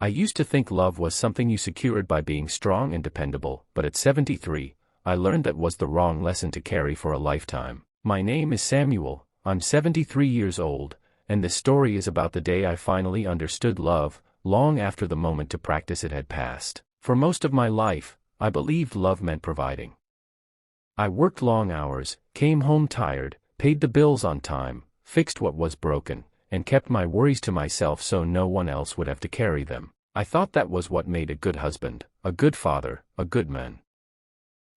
I used to think love was something you secured by being strong and dependable, but at 73, I learned that was the wrong lesson to carry for a lifetime. My name is Samuel, I'm 73 years old, and this story is about the day I finally understood love, long after the moment to practice it had passed. For most of my life, I believed love meant providing. I worked long hours, came home tired, paid the bills on time, fixed what was broken, and kept my worries to myself so no one else would have to carry them. I thought that was what made a good husband, a good father, a good man.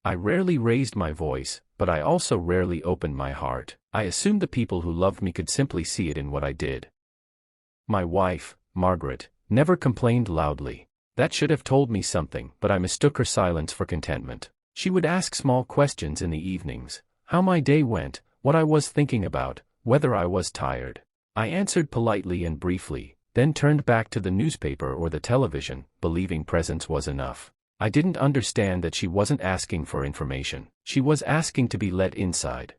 I rarely raised my voice, but I also rarely opened my heart. I assumed the people who loved me could simply see it in what I did. My wife, Margaret, never complained loudly. That should have told me something, but I mistook her silence for contentment. She would ask small questions in the evenings, how my day went, what I was thinking about, whether I was tired. I answered politely and briefly, then turned back to the newspaper or the television, believing presence was enough. I didn't understand that she wasn't asking for information. She was asking to be let inside.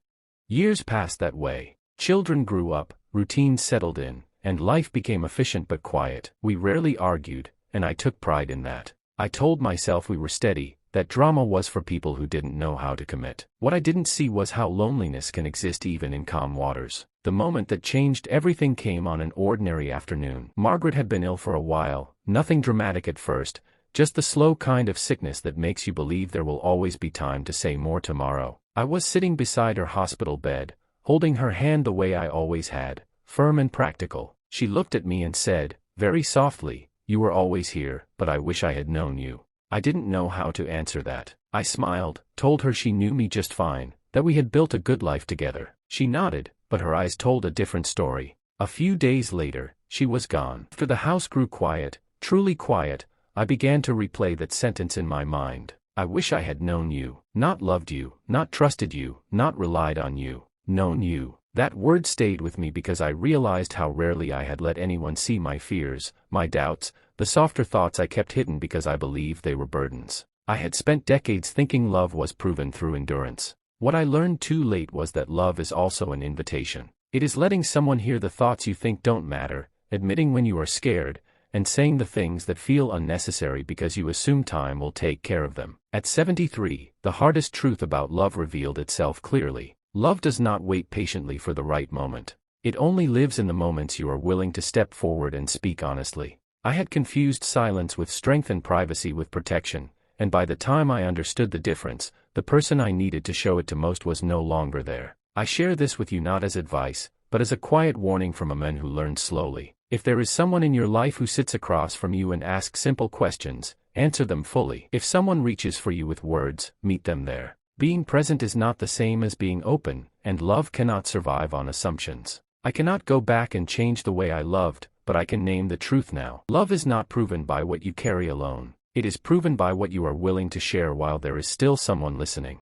Years passed that way. Children grew up, routines settled in, and life became efficient but quiet. We rarely argued, and I took pride in that. I told myself we were steady, that drama was for people who didn't know how to commit. What I didn't see was how loneliness can exist even in calm waters. The moment that changed everything came on an ordinary afternoon. Margaret had been ill for a while, nothing dramatic at first, just the slow kind of sickness that makes you believe there will always be time to say more tomorrow. I was sitting beside her hospital bed, holding her hand the way I always had, firm and practical. She looked at me and said, very softly, "You were always here, but I wish I had known you." I didn't know how to answer that. I smiled, told her she knew me just fine, that we had built a good life together. She nodded, but her eyes told a different story. A few days later, she was gone. After the house grew quiet, truly quiet, I began to replay that sentence in my mind. I wish I had known you, not loved you, not trusted you, not relied on you, known you. That word stayed with me because I realized how rarely I had let anyone see my fears, my doubts, the softer thoughts I kept hidden because I believed they were burdens. I had spent decades thinking love was proven through endurance. What I learned too late was that love is also an invitation. It is letting someone hear the thoughts you think don't matter, admitting when you are scared, and saying the things that feel unnecessary because you assume time will take care of them. At 73, the hardest truth about love revealed itself clearly. Love does not wait patiently for the right moment. It only lives in the moments you are willing to step forward and speak honestly. I had confused silence with strength and privacy with protection, and by the time I understood the difference, the person I needed to show it to most was no longer there. I share this with you not as advice, but as a quiet warning from a man who learns slowly. If there is someone in your life who sits across from you and asks simple questions, answer them fully. If someone reaches for you with words, meet them there. Being present is not the same as being open, and love cannot survive on assumptions. I cannot go back and change the way I loved, but I can name the truth now. Love is not proven by what you carry alone. It is proven by what you are willing to share while there is still someone listening.